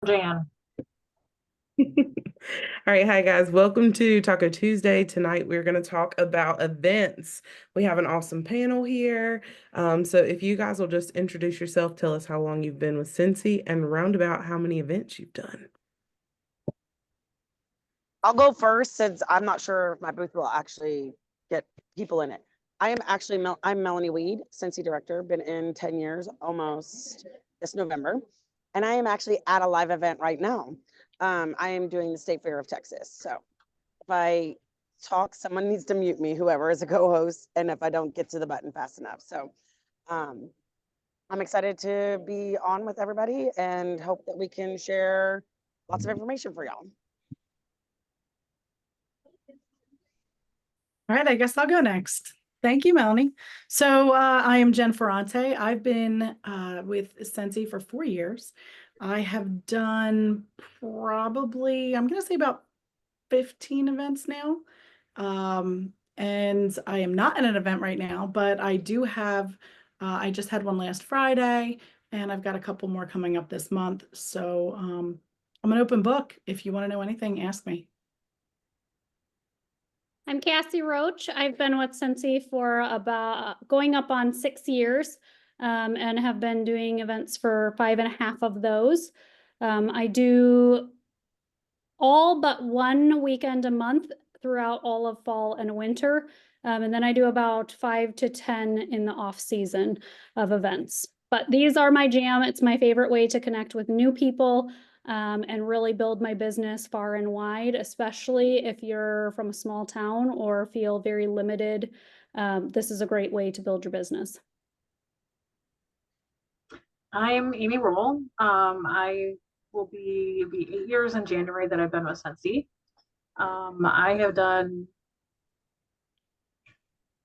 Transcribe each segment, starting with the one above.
Jan. All right, hi guys. Welcome to Taco Tuesday. Tonight we're going to talk about events. We have an awesome panel here. So if you guys will just introduce yourself, tell us how long you've been with Cincy and roundabout how many events you've done. I'll go first since I'm not sure if my booth will actually get people in it. I'm Melanie Weed, Cincy director, been in 10 years almost this November. And I am actually at a live event right now. I am doing the State Fair of Texas. So if I talk, someone needs to mute me, whoever is a co-host, and if I don't get to the button fast enough. So um, I'm excited to be on with everybody and hope that we can share lots of information for y'all. All right, I guess I'll go next. Thank you, Melanie. So I am Jen Ferrante. I've been with Cincy for 4 years. I have done probably, I'm going to say about 15 events now. And I am not in an event right now, but I do have, I just had one last Friday, and I've got a couple more coming up this month. So I'm an open book. If you want to know anything, ask me. I'm Cassie Roach. I've been with Cincy for about going up on 6 years, and have been doing events for 5.5 of those. I do all but one weekend a month throughout all of fall and winter. And then I do about 5 to 10 in the off season of events. But these are my jam. It's my favorite way to connect with new people, and really build my business far and wide, especially if you're from a small town or feel very limited. This is a great way to build your business. I'm Amy Roll. I will be 8 years in January that I've been with Cincy. I have done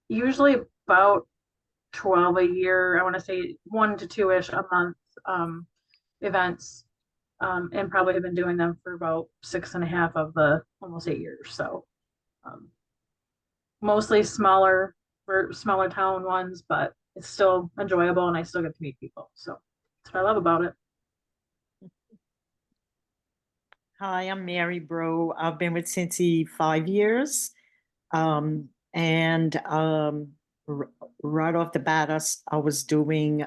usually about 12 a year. I want to say 1 to 2-ish a month events, and probably have been doing them for about 6.5 of the almost 8 years. So um, mostly smaller for smaller town ones, but it's still enjoyable and I still get to meet people. So that's what I love about it. Hi, I'm Mary Bro. I've been with Cincy 5 years. And right off the bat, I was doing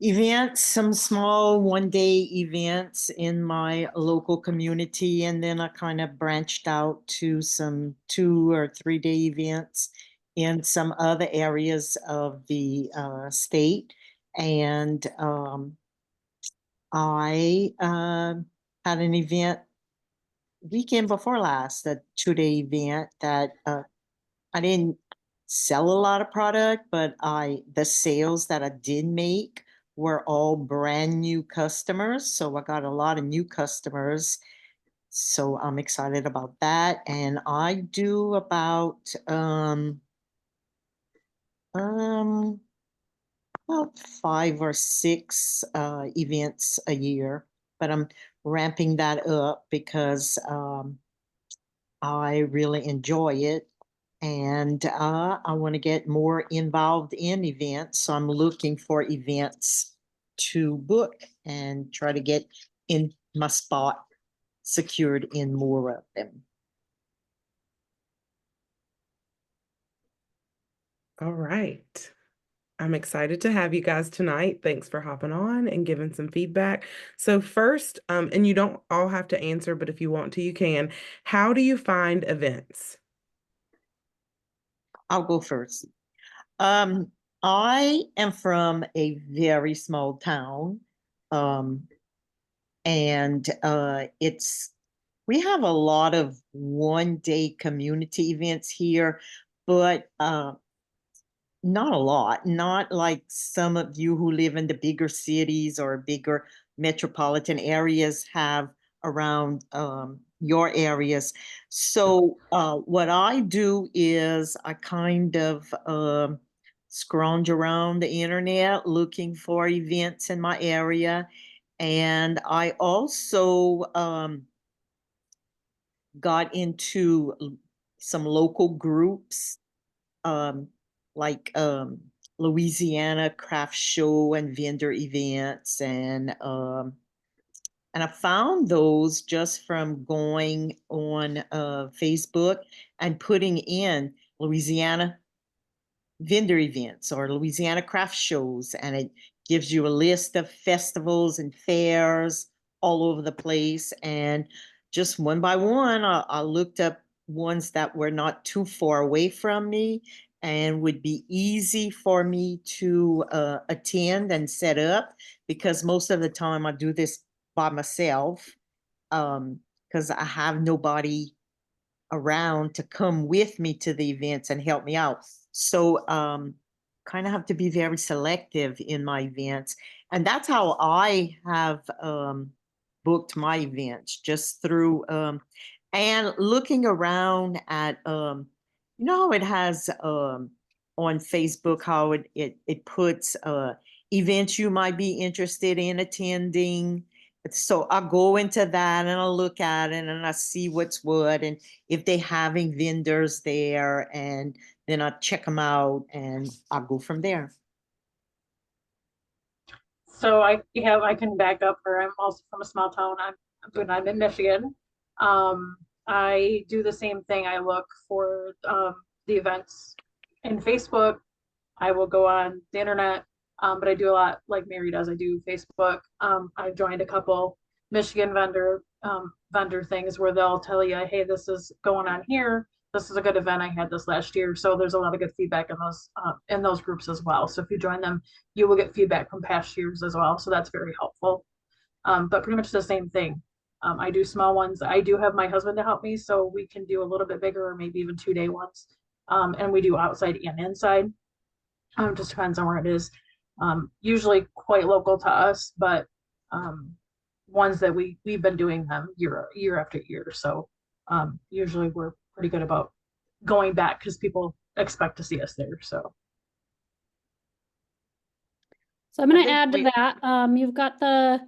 events, some small 1-day events in my local community. And then I kind of branched out to some 2 or 3 day events in some other areas of the state. And I had an event weekend before last, a 2-day event that I didn't sell a lot of product, but the sales that I did make were all brand new customers. So I got a lot of new customers. So I'm excited about that. And I do about um about 5 or 6 events a year, but I'm ramping that up because I really enjoy it, and I want to get more involved in events. So I'm looking for events to book and try to get in my spot secured in more of them. All right. I'm excited to have you guys tonight. Thanks for hopping on and giving some feedback. So first, and you don't all have to answer, but if you want to, you can. How do you find events? I'll go first. Um, I am from a very small town. Um, and we have a lot of 1-day community events here, but not a lot, not like some of you who live in the bigger cities or bigger metropolitan areas have around your areas. So what I do is I kind of scrounge around the internet looking for events in my area. And I also got into some local groups, um, like Louisiana Craft Show and vendor events, and And I found those just from going on Facebook and putting in Louisiana vendor events or Louisiana craft shows, and it gives you a list of festivals and fairs all over the place. And just one by one, I looked up ones that were not too far away from me and would be easy for me to attend and set up, because most of the time I do this by myself, because I have nobody around to come with me to the events and help me out. So kind of have to be very selective in my events. And that's how I have booked my events, just through and looking around at you know how it has on Facebook, how it puts events you might be interested in attending. So I go into that and I look at it and I see what's what, and if they having vendors there, and then I check them out and I'll go from there. So I can back up her. I'm also from a small town. I'm in Michigan. I do the same thing. I look for the events in Facebook. I will go on the internet, but I do a lot like Mary does. I do Facebook. I've joined a couple Michigan vendor things where they'll tell you, hey, this is going on here. This is a good event. I had this last year. So there's a lot of good feedback in those groups as well. So if you join them, you will get feedback from past years as well. So that's very helpful. But pretty much the same thing. I do small ones. I do have my husband to help me, so we can do a little bit bigger, or maybe even 2-day ones. And we do outside and inside. Just depends on where it is. Usually quite local to us, but ones that we've been doing them year after year. So usually we're pretty good about going back because people expect to see us there. So I'm going to think add to that. You've got the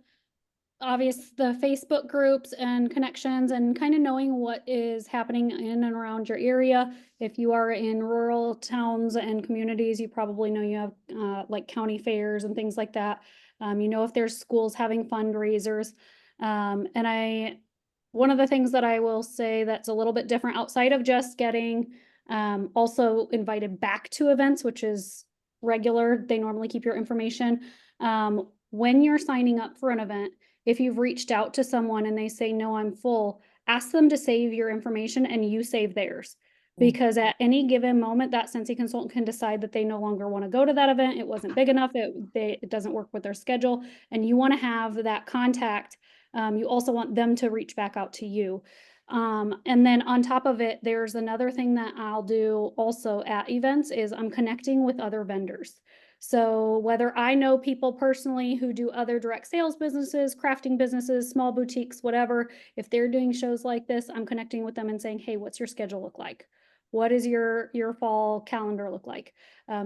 Facebook groups and connections, and kind of knowing what is happening in and around your area. If you are in rural towns and communities, you probably know you have like county fairs and things like that. You know, if there's schools having fundraisers. One of the things that I will say that's a little bit different outside of just getting also invited back to events, which is regular, they normally keep your information. When you're signing up for an event, if you've reached out to someone and they say, no, I'm full, ask them to save your information and you save theirs. Because at any given moment, that Scentsy consultant can decide that they no longer want to go to that event. It wasn't big enough. It doesn't work with their schedule. And you want to have that contact. You also want them to reach back out to you. And then on top of it, there's another thing that I'll do also at events is I'm connecting with other vendors. So whether I know people personally who do other direct sales businesses, crafting businesses, small boutiques, whatever, if they're doing shows like this, I'm connecting with them and saying, hey, what's your schedule look like? What does your fall calendar look like?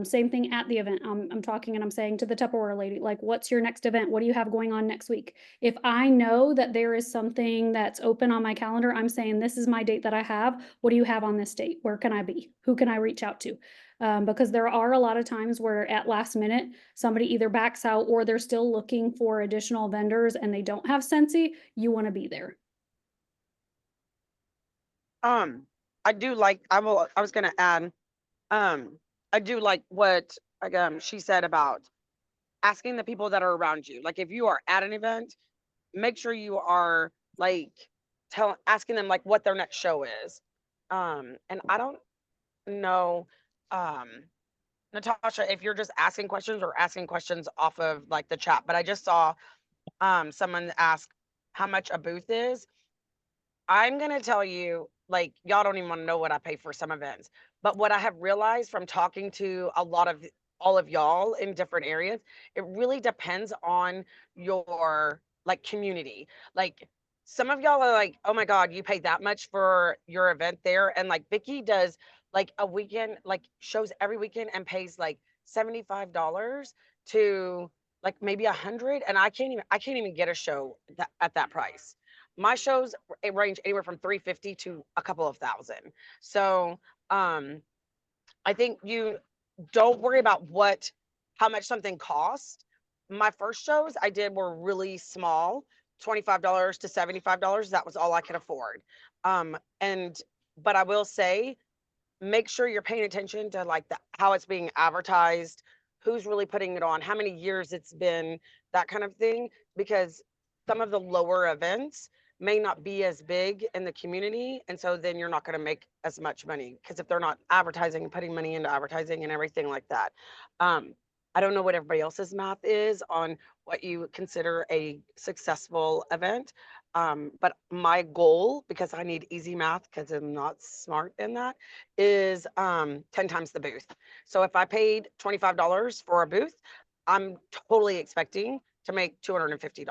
Same thing at the event. I'm talking and I'm saying to the Tupperware lady, like, what's your next event? What do you have going on next week? If I know that there is something that's open on my calendar, I'm saying, this is my date that I have. What do you have on this date? Where can I be? Who can I reach out to? Because there are a lot of times where at last minute, somebody either backs out or they're still looking for additional vendors and they don't have Scentsy. You want to be there. I do like, I was going to add, I do like what she said about asking the people that are around you. Like if you are at an event, make sure you are like asking them like what their next show is. And I don't know, Natasha, if you're just asking questions or asking questions off of like the chat, but I just saw someone ask how much a booth is. I'm going to tell you, like, y'all don't even want to know what I pay for some events. But what I have realized from talking to all of y'all in different areas, it really depends on your like community. Like some of y'all are like, oh my God, you pay that much for your event there. And like Vicky does like a weekend, like shows every weekend and pays like $75 to like maybe 100. And I can't even get a show at that price. My shows range anywhere from $350 to a couple of thousand. So I think you don't worry about how much something costs. My first shows I did were really small $25 to $75. That was all I could afford. But I will say, make sure you're paying attention to like how it's being advertised, who's really putting it on, how many years it's been, that kind of thing, because some of the lower events may not be as big in the community. And so then you're not going to make as much money because if they're not advertising and putting money into advertising and everything like that. I don't know what everybody else's math is on what you consider a successful event. But my goal, because I need easy math because I'm not smart in that, is 10 times the booth. So if I paid $25 for a booth, I'm totally expecting to make $250.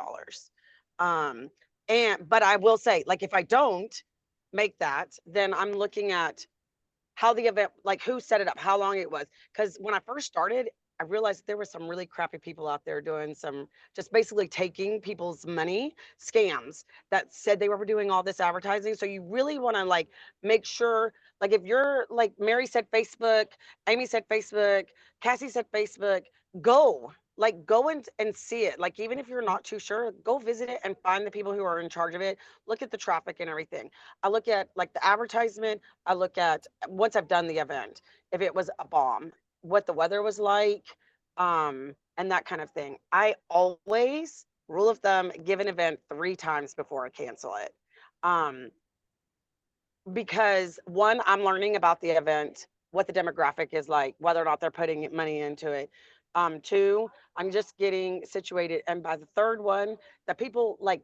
But I will say, like, if I don't make that, then I'm looking at how the event, like who set it up, how long it was. Because when I first started, I realized there were some really crappy people out there doing some, just basically taking people's money, scams that said they were doing all this advertising. So you really want to like make sure, like if you're like Mary said Facebook, Amy said Facebook, Cassie said Facebook, go and see it. Like, even if you're not too sure, go visit it and find the people who are in charge of it. Look at the traffic and everything. I look at like the advertisement. I look at, once I've done the event, if it was a bomb, what the weather was like, and that kind of thing. I always, rule of thumb, give an event 3 times before I cancel it. Because one, I'm learning about the event, what the demographic is like, whether or not they're putting money into it. 2, I'm just getting situated. And by the third one, that people like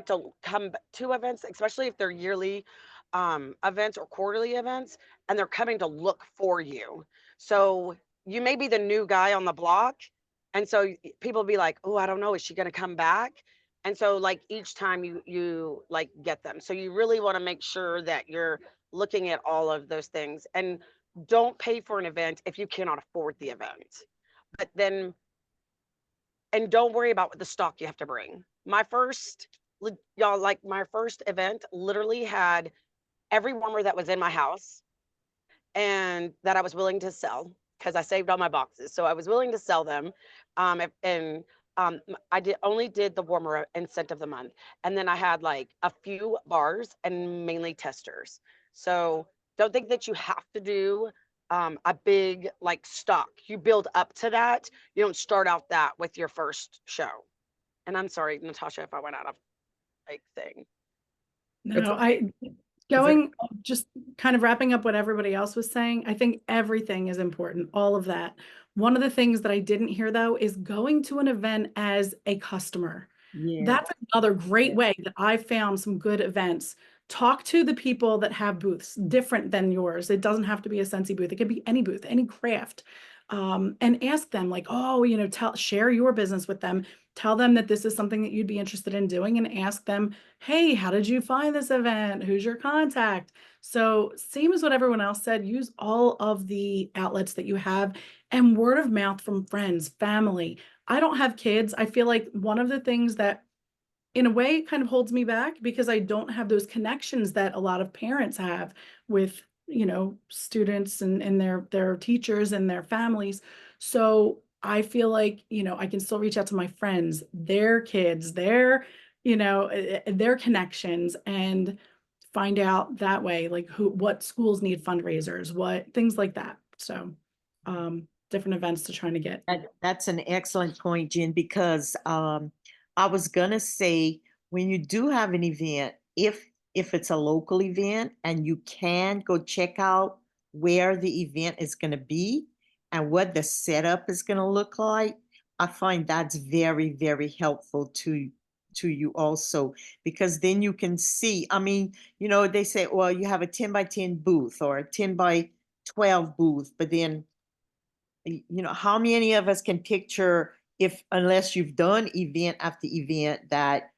to come to events, especially if they're yearly events or quarterly events, and they're coming to look for you. So you may be the new guy on the block. And so people be like, oh, I don't know, is she going to come back? And so like each time you like get them. So you really want to make sure that you're looking at all of those things, and don't pay for an event if you cannot afford the event. But then, and don't worry about what the stock you have to bring. My first event literally had every warmer that was in my house and that I was willing to sell, because I saved all my boxes. So I was willing to sell them. I only did the warmer and scent of the month. And then I had like a few bars and mainly testers. So don't think that you have to do a big like stock. You build up to that. You don't start out that with your first show. And I'm sorry, Natasha, if I went out of like thing. No, just kind of wrapping up what everybody else was saying. I think everything is important, all of that. One of the things that I didn't hear though is going to an event as a customer. Yeah. That's another great way that I found some good events. Talk to the people that have booths different than yours. It doesn't have to be a Scentsy booth. It could be any booth, any craft. And ask them like, oh, share your business with them. Tell them that this is something that you'd be interested in doing, and ask them, hey, how did you find this event? Who's your contact? So same as what everyone else said, use all of the outlets that you have, and word of mouth from friends, family. I don't have kids. I feel like one of the things that in a way kind of holds me back, because I don't have those connections that a lot of parents have with, students and their teachers and their families. So I feel like, I can still reach out to my friends, their kids, their connections, and find out that way, like what schools need fundraisers, what things like that. So different events to try to get. That's an excellent point, Jen, because I was gonna say, when you do have an event, if it's a local event and you can go check out where the event is going to be and what the setup is going to look like, I find that's very, very helpful to you also, because then you can see, I mean, they say, well, you have a 10 by 10 booth or a 10 by 12 booth, but then, how many of us can picture, unless you've done event after event, that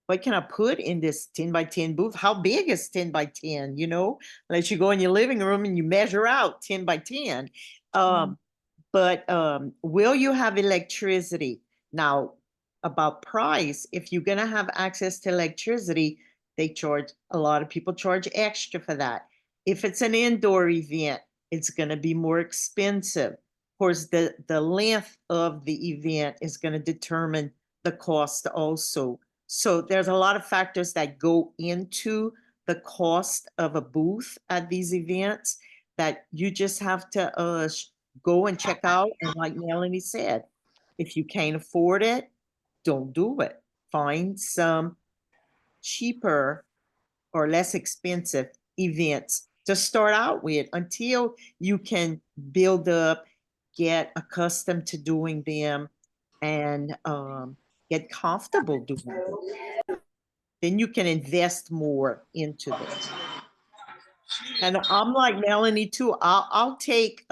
what can I put in this 10 by 10 booth? How big is 10 by 10? Unless you go in your living room and you measure out 10 by 10. But will you have electricity? Now, about price, if you're going to have access to electricity, a lot of people charge extra for that. If it's an indoor event, it's going to be more expensive. Of course, the length of the event is going to determine the cost also. So there's a lot of factors that go into the cost of a booth at these events that you just have to go and check out. And like Melanie said, if you can't afford it, don't do it. Find some cheaper or less expensive events to start out with until you can build up, get accustomed to doing them, and get comfortable doing them. Then you can invest more into them. And I'm like Melanie too. I'll take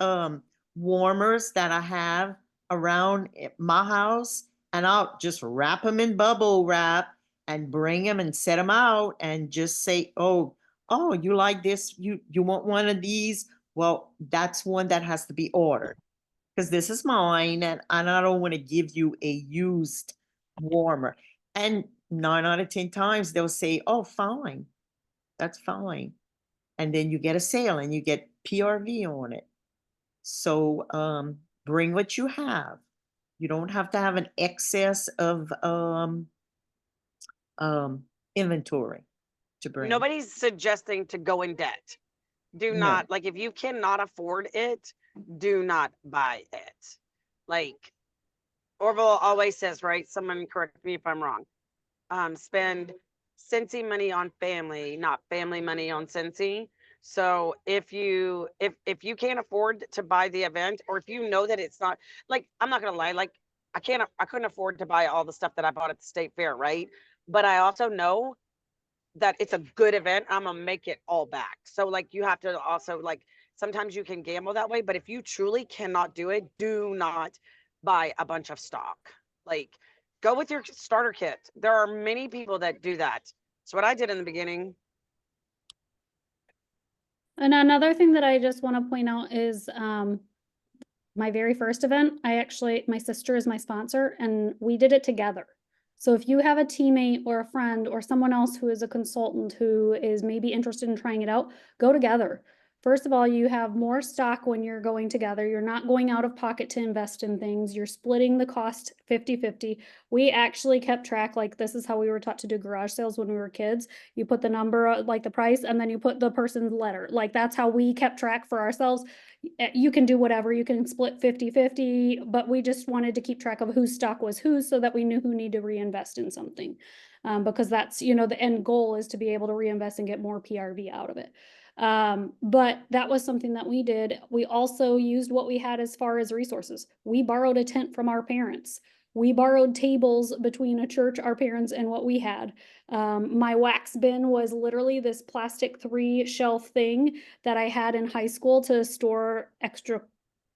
warmers that I have around my house, and I'll just wrap them in bubble wrap and bring them and set them out and just say, oh, you like this? You want one of these? Well, that's one that has to be ordered because this is mine, and I don't want to give you a used warmer. And 9 out of 10 times they'll say, oh, fine, that's fine. And then you get a sale and you get PRV on it. So bring what you have. You don't have to have an excess of inventory to bring. Nobody's suggesting to go in debt. Do No. not, like, if you cannot afford it, do not buy it. Like Orville always says, right? Someone correct me if I'm wrong. Spend Scentsy money on family, not family money on Scentsy. So if you can't afford to buy the event, or if you know that it's not, like, I'm not gonna lie, like I couldn't afford to buy all the stuff that I bought at the state fair, right? But I also know that it's a good event. I'm gonna make it all back. So like you have to also, like, sometimes you can gamble that way, but if you truly cannot do it, do not buy a bunch of stock. Like, go with your starter kit. There are many people that do that. It's what I did in the beginning. And another thing that I just want to point out is my very first event, my sister is my sponsor, and we did it together. So if you have a teammate or a friend or someone else who is a consultant who is maybe interested in trying it out, go together. First of all, you have more stock when you're going together. You're not going out of pocket to invest in things. You're splitting the cost 50-50. We actually kept track, like this is how we were taught to do garage sales when we were kids. You put the number, like the price, and then you put the person's letter. Like that's how we kept track for ourselves. You can do whatever, you can split 50-50, but we just wanted to keep track of whose stock was whose so that we knew who needed to reinvest in something. Because that's, you know, the end goal is to be able to reinvest and get more PRV out of it. But that was something that we did. We also used what we had as far as resources. We borrowed a tent from our parents. We borrowed tables between a church, our parents, and what we had. My wax bin was literally this plastic 3-shelf thing that I had in high school to store extra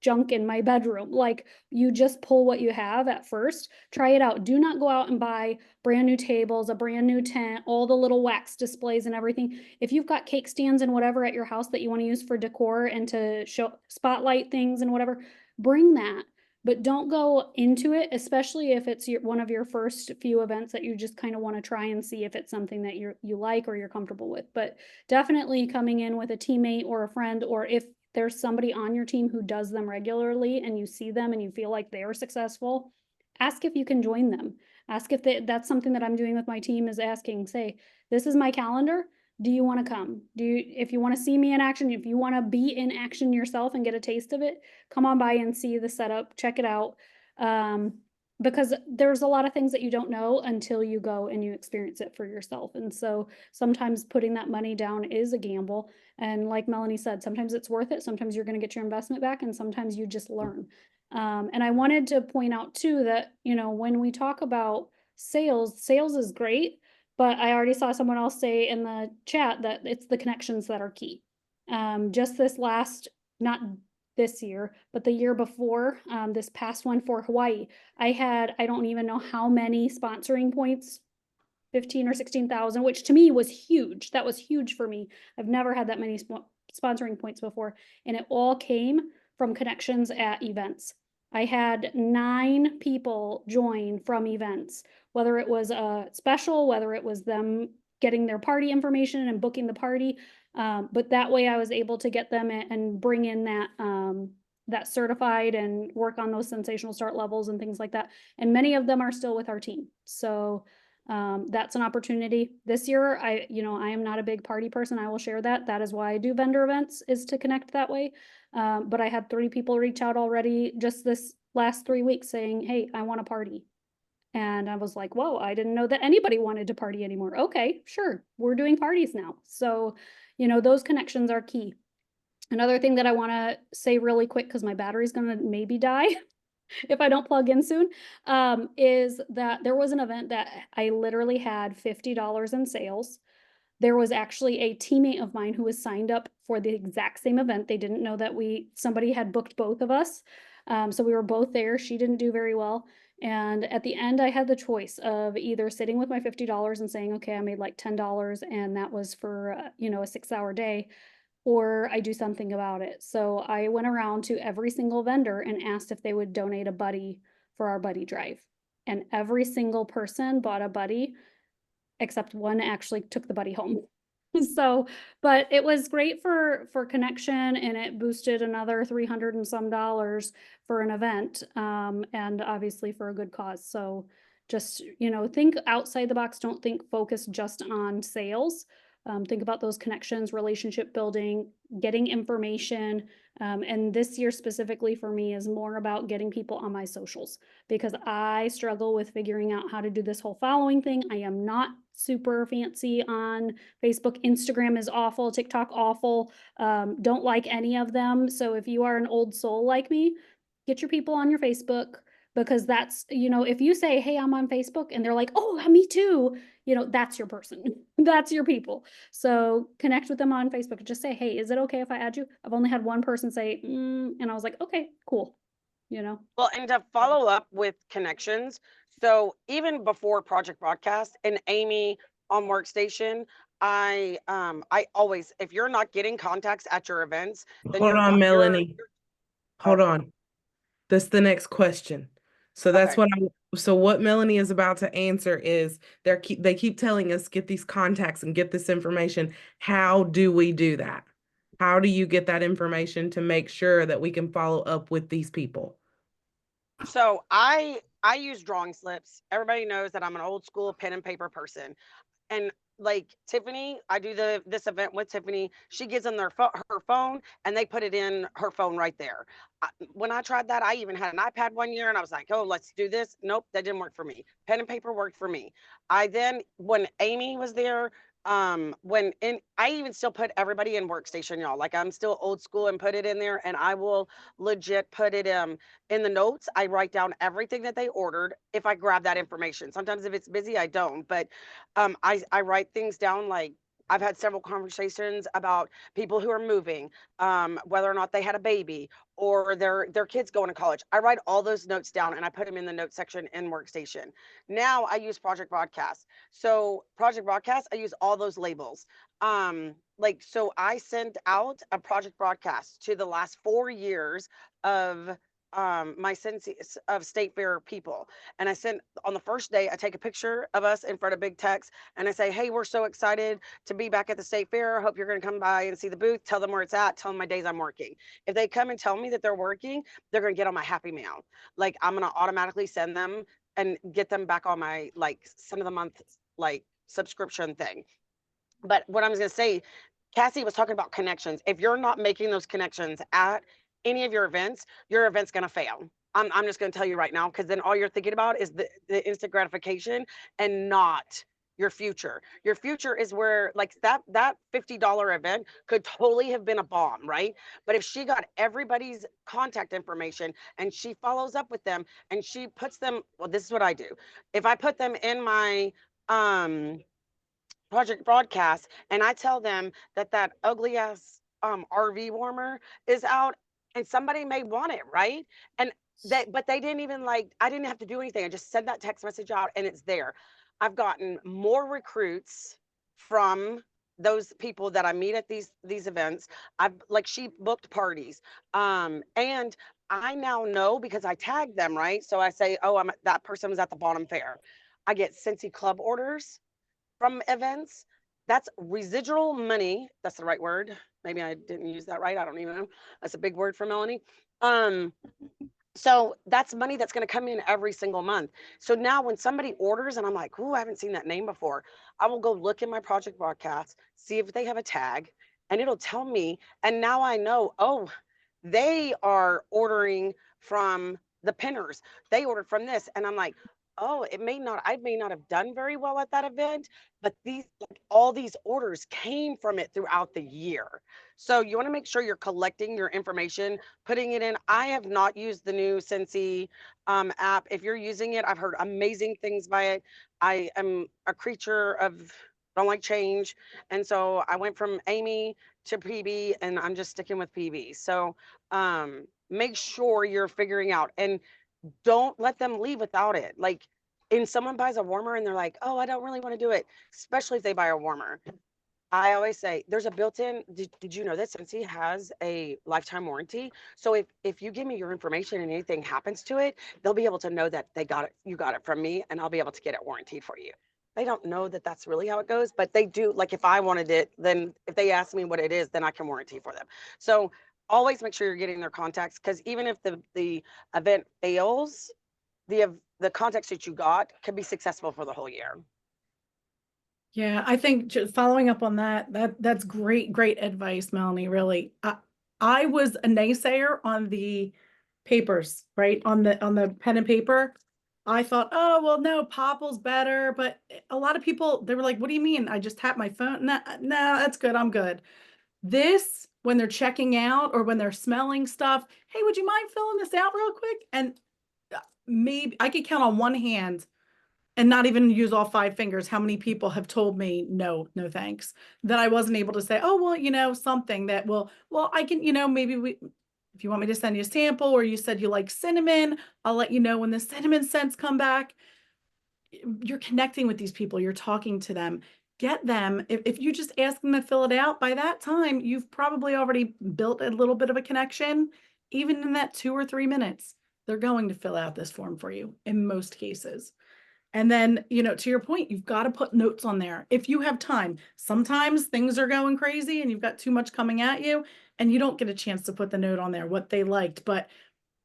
junk in my bedroom. Like, you just pull what you have at first, try it out. Do not go out and buy brand new tables, a brand new tent, all the little wax displays and everything. If you've got cake stands and whatever at your house that you want to use for decor and to show spotlight things and whatever, bring that. But don't go into it, especially if it's one of your first few events that you just kind of want to try and see if it's something that you like or you're comfortable with. But definitely coming in with a teammate or a friend, or if there's somebody on your team who does them regularly and you see them and you feel like they're successful, ask if you can join them. Ask if that's something that I'm doing with my team, is asking, say, this is my calendar. Do you want to come? If you want to see me in action, if you want to be in action yourself and get a taste of it, come on by and see the setup, check it out. Because there's a lot of things that you don't know until you go and you experience it for yourself. And so sometimes putting that money down is a gamble. And like Melanie said, sometimes it's worth it. Sometimes you're going to get your investment back, and sometimes you just learn. And I wanted to point out too that, you know, when we talk about sales is great. But I already saw someone else say in the chat that it's the connections that are key. Just this last, not this year, but the year before, this past one for Hawaii, I don't even know how many sponsoring points, 15 or 16,000, which to me was huge. That was huge for me. I've never had that many sponsoring points before. And it all came from connections at events. I had 9 people join from events, whether it was a special, whether it was them getting their party information and booking the party. But that way I was able to get them and bring in that certified and work on those sensational start levels and things like that. And many of them are still with our team. So That's an opportunity. This year, I am not a big party person. I will share that. That is why I do vendor events, is to connect that way. But I had 3 people reach out already just this last 3 weeks saying, hey, I want a party. And I was like, whoa, I didn't know that anybody wanted to party anymore. Okay, sure. We're doing parties now. So, those connections are key. Another thing that I want to say really quick, because my battery's going to maybe die if I don't plug in soon, is that there was an event that I literally had $50 in sales. There was actually a teammate of mine who was signed up for the exact same event. They didn't know that somebody had booked both of us. So we were both there. She didn't do very well. And at the end, I had the choice of either sitting with my $50 and saying, okay, I made like $10 and that was for, a 6-hour day, or I do something about it. So I went around to every single vendor and asked if they would donate a buddy for our buddy drive. And every single person bought a buddy, except one actually took the buddy home. So, but it was great for connection, and it boosted another 300 and some dollars for an event, and obviously for a good cause. So just, think outside the box. Don't think focus just on sales. Think about those connections, relationship building, getting information. And this year specifically for me is more about getting people on my socials, because I struggle with figuring out how to do this whole following thing. I am not super fancy on Facebook. Instagram is awful. TikTok awful. Don't like any of them. So if you are an old soul like me, get your people on your Facebook, because that's, if you say, hey, I'm on Facebook, and they're like, oh, me too, that's your person. That's your people. So connect with them on Facebook. Just say, hey, is it okay if I add you? I've only had one person say, and I was like, okay, cool. Well, and to follow up with connections. So even before Project Broadcast and Amy on Workstation, I always, if you're not getting contacts at your events, then Hold on, Melanie. Hold Oh. on. That's the next question. So that's Okay. what Melanie is about to answer is they keep telling us, get these contacts and get this information. How do we do that? How do you get that information to make sure that we can follow up with these people? So I use drawing slips. Everybody knows that I'm an old school pen and paper person. And like Tiffany, I do this event with Tiffany. She gives them her phone, and they put it in her phone right there. When I tried that, I even had an iPad one year, and I was like, oh, let's do this. Nope, that didn't work for me. Pen and paper worked for me. When Amy was there, I even still put everybody in Workstation, y'all. Like, I'm still old school and put it in there, and I will legit put it in the notes. I write down everything that they ordered if I grab that information. Sometimes if it's busy, I don't, but I write things down. Like, I've had several conversations about people who are moving, whether or not they had a baby or their kids going to college. I write all those notes down and I put them in the notes section in Workstation. Now I use Project Broadcast. So Project Broadcast, I use all those labels. So I sent out a Project Broadcast to the last 4 years of my census of State Fair people. And I sent on the first day, I take a picture of us in front of big text and I say, hey, we're so excited to be back at the State Fair. Hope you're going to come by and see the booth. Tell them where it's at. Tell them my days I'm working. If they come and tell me that they're working, they're going to get on my Happy Mail. Like, I'm going to automatically send them and get them back on my center of the month subscription thing. But what I was going to say, Cassie was talking about connections. If you're not making those connections at any of your event's going to fail. I'm just going to tell you right now, because then all you're thinking about is the instant gratification and not your future. Your future is where that $50 event could totally have been a bomb, right? But if she got everybody's contact information and she follows up with them and she puts them, well, this is what I do. If I put them in my Project Broadcast and I tell them that ugly ass RV warmer is out and somebody may want it, right? And but they didn't even I didn't have to do anything. I just send that text message out and it's there. I've gotten more recruits from those people that I meet at these events. She booked parties. And I now know because I tag them, right? So I say, oh, that person was at the Bonham Fair. I get Cincy Club orders from events. That's residual money. That's the right word. Maybe I didn't use that right. I don't even know. That's a big word for Melanie. So that's money that's going to come in every single month. So now when somebody orders and I'm like, oh, I haven't seen that name before, I will go look in my project broadcast, see if they have a tag, and it'll tell me. And now I know, oh, they are ordering from the pinners. They ordered from this. And I'm like, oh, I may not have done very well at that event, but all these orders came from it throughout the year. So you want to make sure you're collecting your information, putting it in. I have not used the new Scentsy app. If you're using it, I've heard amazing things by it. I am a creature of don't like change. And so I went from Amy to PB and I'm just sticking with PB. So make sure you're figuring out and don't let them leave without it. Like, and someone buys a warmer and they're like, oh, I don't really want to do it, especially if they buy a warmer. I always say there's a built-in, did you know that Scentsy has a lifetime warranty? So if you give me your information and anything happens to it, they'll be able to know that you got it from me, and I'll be able to get it warranted for you. They don't know that that's really how it goes, but they do. Like if I wanted it, then if they ask me what it is, then I can warranty for them. So always make sure you're getting their contacts, because even if the event fails, the contacts that you got can be successful for the whole year. Yeah, I think just following up on that's great advice, Melanie, really. I was a naysayer on the papers, right? On the pen and paper. I thought, oh, well, no, Popple's better. But a lot of people, they were like, what do you mean? I just tap my phone. No, that's good. I'm good. This, when they're checking out or when they're smelling stuff, hey, would you mind filling this out real quick? And maybe I could count on one hand and not even use all 5 fingers how many people have told me no thanks, that I wasn't able to say, oh, well, something that well I can, maybe if you want me to send you a sample, or you said you like cinnamon, I'll let you know when the cinnamon scents come back. You're connecting with these people, you're talking to them. Get them, if you just ask them to fill it out, by that time you've probably already built a little bit of a connection. Even in that 2 or 3 minutes, they're going to fill out this form for you in most cases. And then, to your point, you've got to put notes on there if you have time. Sometimes things are going crazy and you've got too much coming at you and you don't get a chance to put the note on there, what they liked. But,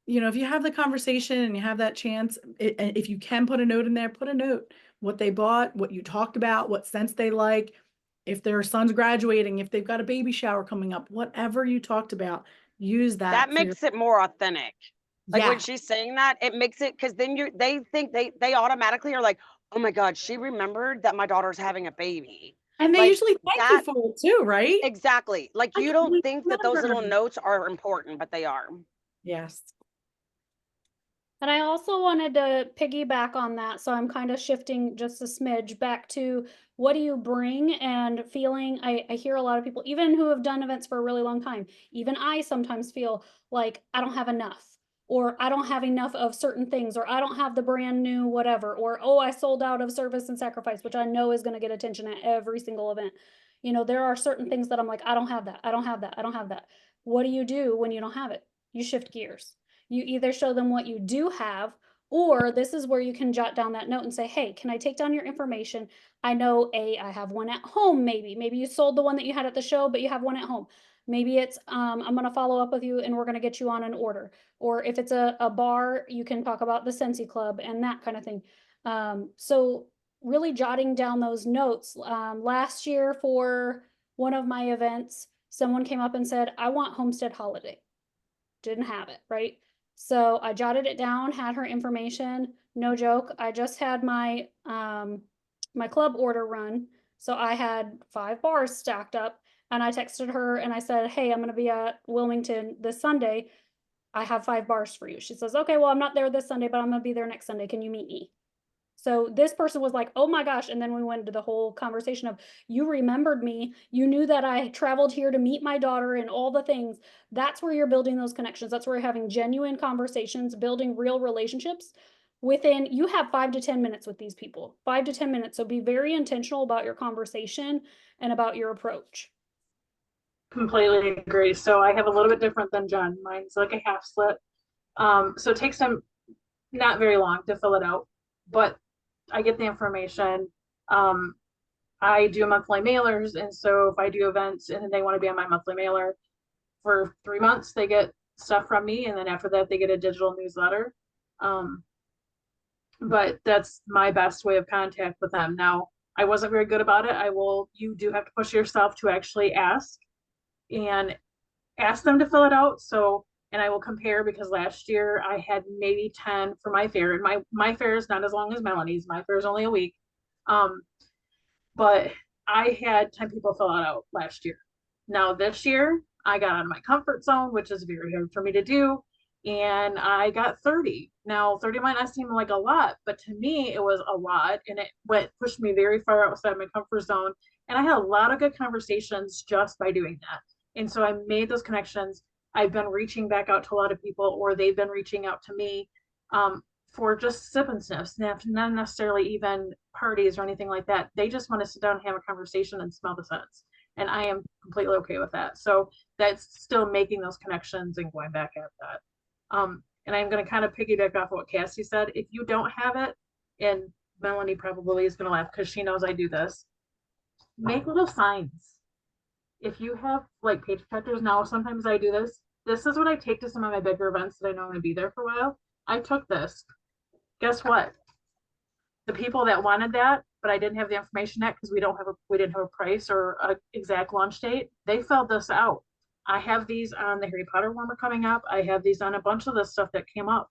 if you have the conversation and you have that chance, if you can put a note in there, put a note, what they bought, what you talked about, what scents they like, if their son's graduating, if they've got a baby shower coming up, whatever you talked about, use that. That makes it more authentic. Like Yeah. when she's saying that, it makes it, because then they think they automatically are like, oh my God, she remembered that my daughter's having a baby. And they Like usually thank you for it too, right? Exactly. Like I you don't completely think that those little remember. notes are important, but they are. Yes. And I also wanted to piggyback on that. So I'm kind of shifting just a smidge back to what do you bring and feeling. I hear a lot of people, even who have done events for a really long time, even I sometimes feel like I don't have enough, or I don't have enough of certain things, or I don't have the brand new whatever, or, oh, I sold out of service and sacrifice, which I know is going to get attention at every single event. There are certain things that I'm like, I don't have that. I don't have that. I don't have that. What do you do when you don't have it? You shift gears. You either show them what you do have, or this is where you can jot down that note and say, hey, can I take down your information? I know I have one at home. Maybe you sold the one that you had at the show, but you have one at home. Maybe it's, I'm going to follow up with you and we're going to get you on an order. Or if it's a bar, you can talk about the Scentsy Club and that kind of thing. So really jotting down those notes. Last year for one of my events, someone came up and said, I want Homestead Holiday. Didn't have it, right? So I jotted it down, had her information. No joke. I just had my my club order run. So I had 5 bars stacked up, and I texted her and I said, hey, I'm going to be at Wilmington this Sunday. I have 5 bars for you. She says, okay, well, I'm not there this Sunday, but I'm going to be there next Sunday. Can you meet me? So this person was like, oh my gosh. And then we went into the whole conversation of, you remembered me. You knew that I traveled here to meet my daughter and all the things. That's where you're building those connections. That's where you're having genuine conversations, building real relationships within, you have 5 to 10 minutes with these people, 5 to 10 minutes. So be very intentional about your conversation and about your approach. Completely agree. So I have a little bit different than Jen. Mine's like a half split. So it takes them not very long to fill it out, but I get the information. I do monthly mailers, and so if I do events and they want to be on my monthly mailer for 3 months, they get stuff from me, and then after that they get a digital newsletter. But that's my best way of contact with them. Now, I wasn't very good about it. You do have to push yourself to actually and ask them to fill it out. So, and I will compare, because last year I had maybe 10 for my fair, and my fair is not as long as Melanie's. My fair is only a week. But I had 10 people fill it out last year. Now this year I got out of my comfort zone, which is very hard for me to do, and I got 30. Now 30 might not seem like a lot, but to me it was a lot, and it pushed me very far outside my comfort zone. And I had a lot of good conversations just by doing that. And so I made those connections. I've been reaching back out to a lot of people, or they've been reaching out to me, for just sip and sniffs, not necessarily even parties or anything like that. They just want to sit down and have a conversation and smell the scents. And I am completely okay with that. So that's still making those connections and going back at that. And I'm going to kind of piggyback off what Cassie said. If you don't have it, and Melanie probably is going to laugh because she knows I do this, make little signs. If you have like page protectors, now sometimes I do this. This is what I take to some of my bigger events that I know I'm going to be there for a while. I took this. Guess what? The people that wanted that, but I didn't have the information yet because we didn't have a price or an exact launch date. They filled this out. I have these on the Harry Potter warmer coming up. I have these on a bunch of the stuff that came up.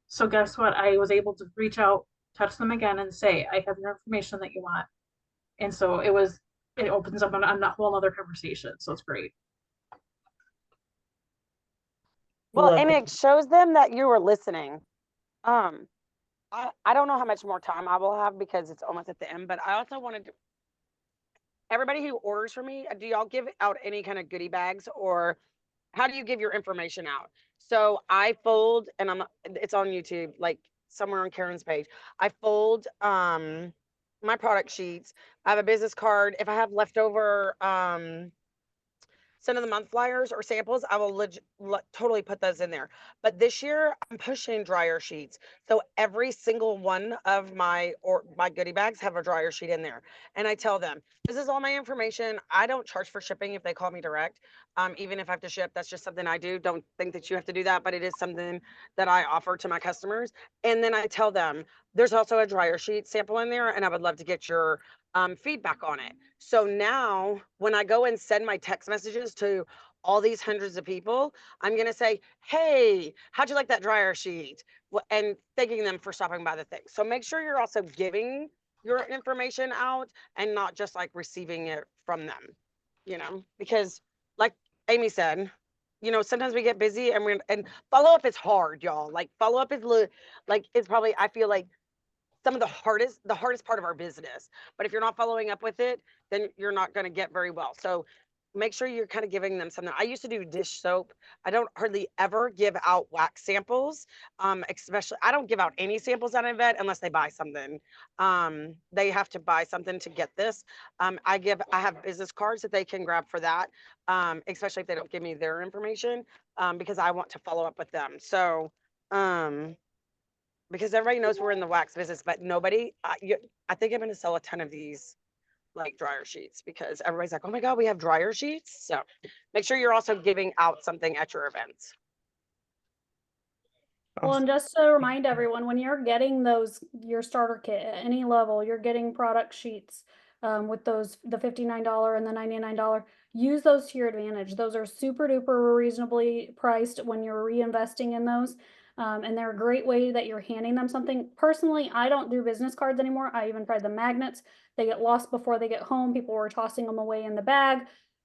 So guess what? I was able to reach out, touch them again, and say, I have your information that you want. And so it opens up on a whole other conversation. So it's great. Well, Love and it. it shows them that you were listening. I don't know how much more time I will have because it's almost at the end, but I also wanted to, everybody who orders from me, do y'all give out any kind of goodie bags, or how do you give your information out? So I fold, and it's on YouTube, like somewhere on Karen's page. I fold my product sheets. I have a business card. If I have leftover of the month flyers or samples, I will totally put those in there. But this year I'm pushing dryer sheets. So every single one of my goodie bags have a dryer sheet in there. And I tell them, this is all my information. I don't charge for shipping if they call me direct. Even if I have to ship, that's just something I do. Don't think that you have to do that, but it is something that I offer to my customers. And then I tell them, there's also a dryer sheet sample in there, and I would love to get your feedback on it. So now when I go and send my text messages to all these hundreds of people, I'm going to say, hey, how'd you like that dryer sheet? And thanking them for stopping by the thing. So make sure you're also giving your information out and not just like receiving it from them, because like Amy said, sometimes we get busy and follow up is hard, y'all. Like follow up is like, it's probably, I feel like, some of the hardest part of our business. But if you're not following up with it, then you're not going to get very well. So make sure you're kind of giving them something. I used to do dish soap. I don't hardly ever give out wax samples. Especially, I don't give out any samples at an event unless they buy something. They have to buy something to get this. I have business cards that they can grab for that. Especially if they don't give me their information, because I want to follow up with them. So, because everybody knows we're in the wax business, but nobody, I think I'm going to sell a ton of these like dryer sheets because everybody's like, oh my God, we have dryer sheets. So make sure you're also giving out something at your events. Well, Awesome. and just to remind everyone, when you're getting your starter kit at any level, you're getting product sheets with the $59 and the $99. Use those to your advantage. Those are super duper reasonably priced when you're reinvesting in those. And they're a great way that you're handing them something. Personally, I don't do business cards anymore. I even tried the magnets. They get lost before they get home. People were tossing them away in the bag.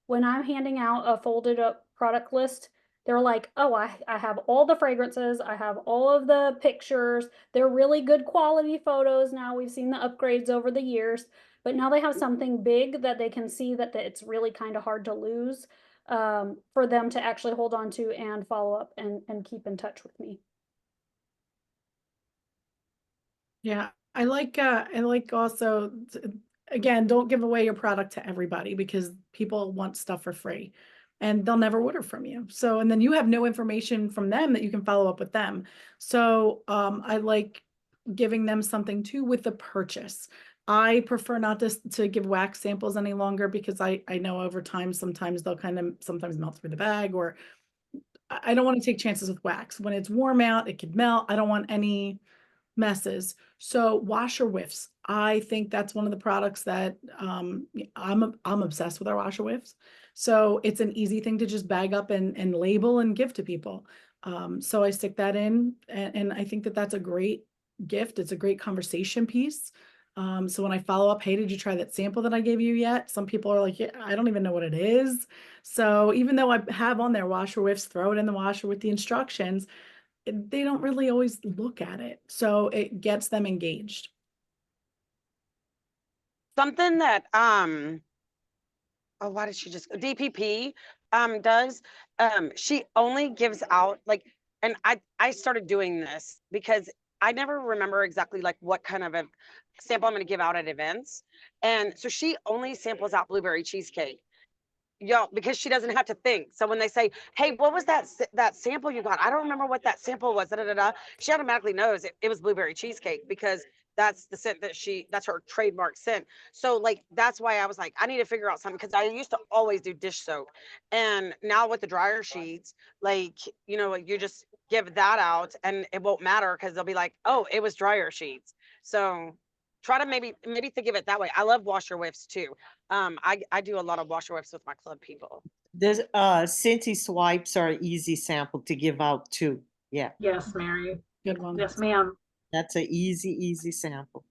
When I'm handing out a folded up product list, they're like, oh, I have all the fragrances. I have all of the pictures. They're really good quality photos. Now we've seen the upgrades over the years, but now they have something big that they can see that it's really kind of hard to lose for them to actually hold on to and follow up and keep in touch with me. Yeah, I like also, again, don't give away your product to everybody because people want stuff for free and they'll never order from you. So, and then you have no information from them that you can follow up with them. So, I like giving them something too with the purchase. I prefer not to give wax samples any longer because I know over time, sometimes they'll sometimes melt through the bag, or I don't want to take chances with wax. When it's warm out, it could melt. I don't want any messes. So washer whiffs, I think that's one of the products that I'm obsessed with our washer whiffs. So it's an easy thing to just bag up and label and give to people. So I stick that in, and I think that that's a great gift. It's a great conversation piece. So when I follow up, hey, did you try that sample that I gave you yet? Some people are like, yeah, I don't even know what it is. So even though I have on there washer whiffs, throw it in the washer with the instructions, they don't really always look at it. So it gets them engaged. Something that, oh, why did she just, DPP, does, she only gives out like, and I started doing this because I never remember exactly like what kind of a sample I'm gonna give out at events. And so she only samples out blueberry cheesecake. Yo, because she doesn't have to think. So when they say, "Hey, what was that sample you got?" I don't remember what that sample was. Da, da, da, da. She automatically knows it was blueberry cheesecake because that's the scent that's her trademark scent. So like that's why I was like, I need to figure out something because I used to always do dish soap, and now with the dryer sheets, like you just give that out and it won't matter because they'll be like, "Oh, it was dryer sheets." So try to maybe think of it that way. I love washer whiffs too. I do a lot of washer whiffs with my club people. There's Scentsy swipes are an easy sample to give out too. Yeah, Yes, Mary. Good one. Yes, ma'am. that's an easy sample.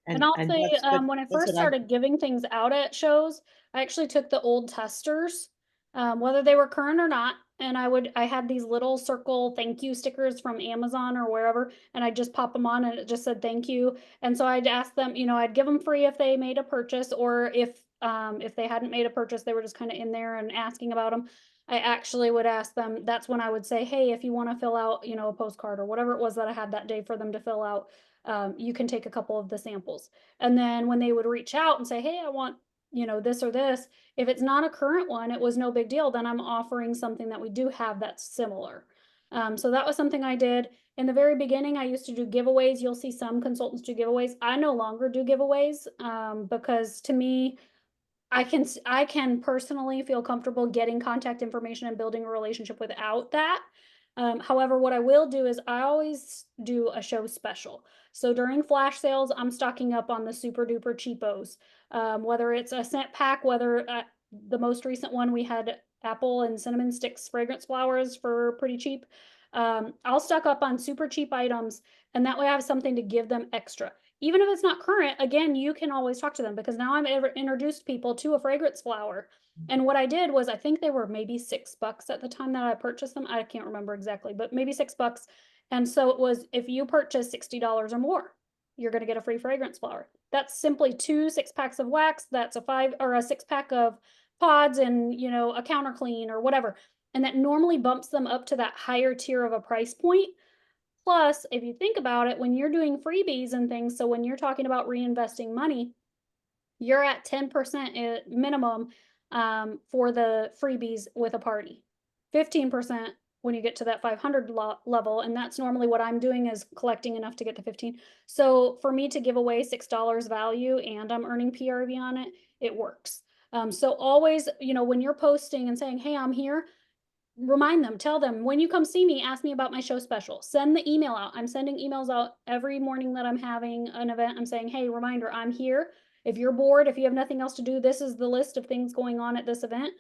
And I'll say, that's what- when I that's first what I- started giving things out at shows, I actually took the old testers, whether they were current or not, and I had these little circle thank you stickers from Amazon or wherever, and I just pop them on and it just said thank you. And so I'd ask them, I'd give them free if they made a purchase, or if they hadn't made a purchase, they were just kind of in there and asking about them. I actually would ask them, that's when I would say, hey, if you want to fill out, a postcard or whatever it was that I had that day for them to fill out, you can take a couple of the samples. And then when they would reach out and say, hey, I want, this or this, if it's not a current one, it was no big deal. Then I'm offering something that we do have that's similar. So that was something I did. In the very beginning, I used to do giveaways. You'll see some consultants do giveaways. I no longer do giveaways because to me, I can personally feel comfortable getting contact information and building a relationship without that. However, what I will do is I always do a show special. So during flash sales, I'm stocking up on the super duper cheapos. Whether it's a scent pack, whether the most recent one we had apple and cinnamon sticks fragrance flowers for pretty cheap. I'll stock up on super cheap items, and that way I have something to give them extra. Even if it's not current, again, you can always talk to them because now I'm introduced people to a fragrance flower. And what I did was, I think they were maybe $6 at the time that I purchased them. I can't remember exactly, but maybe $6. And so it was, if you purchase $60 or more, you're going to get a free fragrance flower. That's simply 2 6-packs of wax. That's a 6-pack of pods and, a counter clean or whatever. And that normally bumps them up to that higher tier of a price point. Plus, if you think about it, when you're doing freebies and things, so when you're talking about reinvesting money, you're at 10% minimum for the freebies with a party, 15% when you get to that 500 level. And that's normally what I'm doing, is collecting enough to get to 15. So for me to give away $6 value and I'm earning PRV on it, it works. So always, when you're posting and saying, hey, I'm here, remind them, tell them, when you come see me, ask me about my show special. Send the email out. I'm sending emails out every morning that I'm having an event. I'm saying, hey, reminder, I'm here. If you're bored, if you have nothing else to do, this is the list of things going on at this event,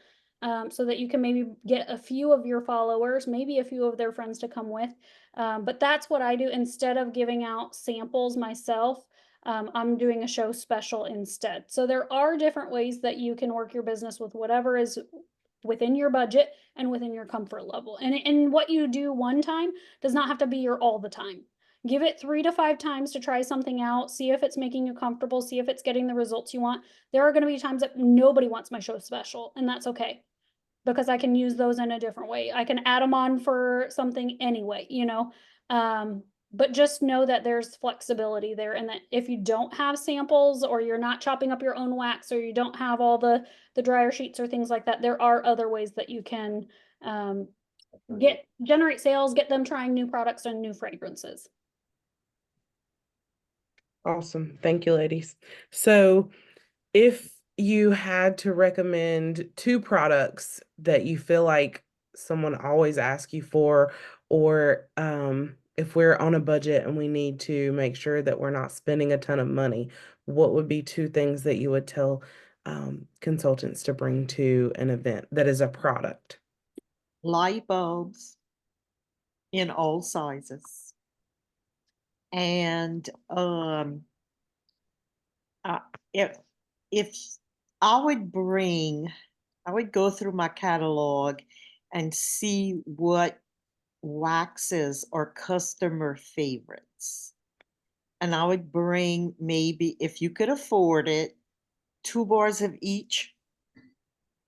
so that you can maybe get a few of your followers, maybe a few of their friends to come with. But that's what I do. Instead of giving out samples myself, I'm doing a show special instead. So there are different ways that you can work your business with whatever is within your budget and within your comfort level. And what you do one time does not have to be your all the time. Give it 3 to 5 times to try something out, see if it's making you comfortable, see if it's getting the results you want. There are going to be times that nobody wants my show special, and that's okay, because I can use those in a different way. I can add them on for something anyway, but just know that there's flexibility there, and that if you don't have samples, or you're not chopping up your own wax, or you don't have all the dryer sheets or things like that, there are other ways that you can generate sales, get them trying new products and new fragrances. Awesome. Thank you, ladies. So if you had to recommend 2 products that you feel like someone always asks you for, or if we're on a budget and we need to make sure that we're not spending a ton of money, what would be 2 things that you would tell consultants to bring to an event that is a product? Light bulbs in all sizes. And if I would go through my catalog and see what waxes are customer favorites. And I would bring, maybe if you could afford it, 2 bars of each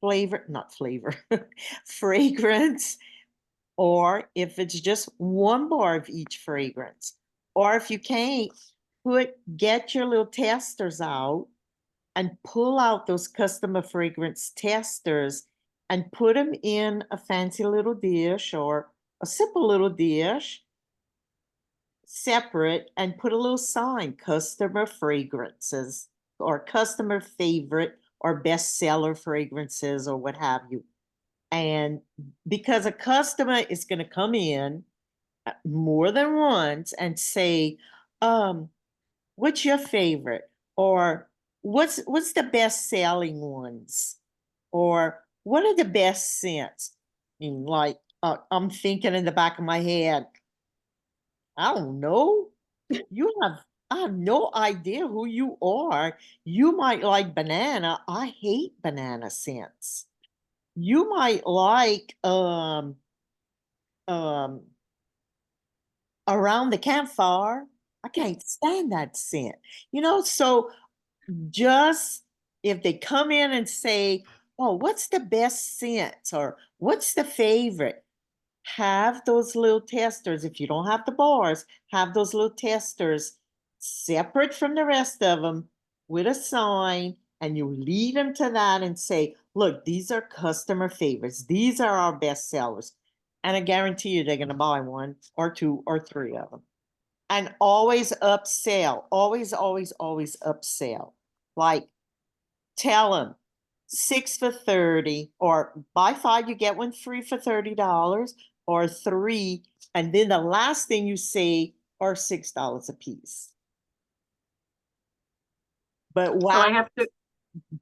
not flavor, fragrance. Or if it's just 1 bar of each fragrance. Or if you can't, get your little testers out and pull out those customer fragrance testers and put them in a fancy little dish or a simple little dish separate, and put a little sign, customer fragrances or customer favorite or bestseller fragrances or what have you. And because a customer is going to come in more than once and say, what's your favorite? Or what's the best selling ones? Or what are the best scents? And like, I'm thinking in the back of my head, I don't know. I have no idea who you are. You might like banana. I hate banana scents. You might like around the campfire. I can't stand that scent. So just if they come in and say, oh, what's the best scent or what's the favorite? Have those little testers. If you don't have the bars, have those little testers separate from the rest of them with a sign, and you lead them to that and say, look, these are customer favorites. These are our best sellers. And I guarantee you they're going to buy 1 or 2 or 3 of them. And always upsell, always, always, always upsell. Like, tell them 6 for $30, or buy 5, you get 1 free for $30, or 3. And then the last thing you say are $6 a piece. But So I have to,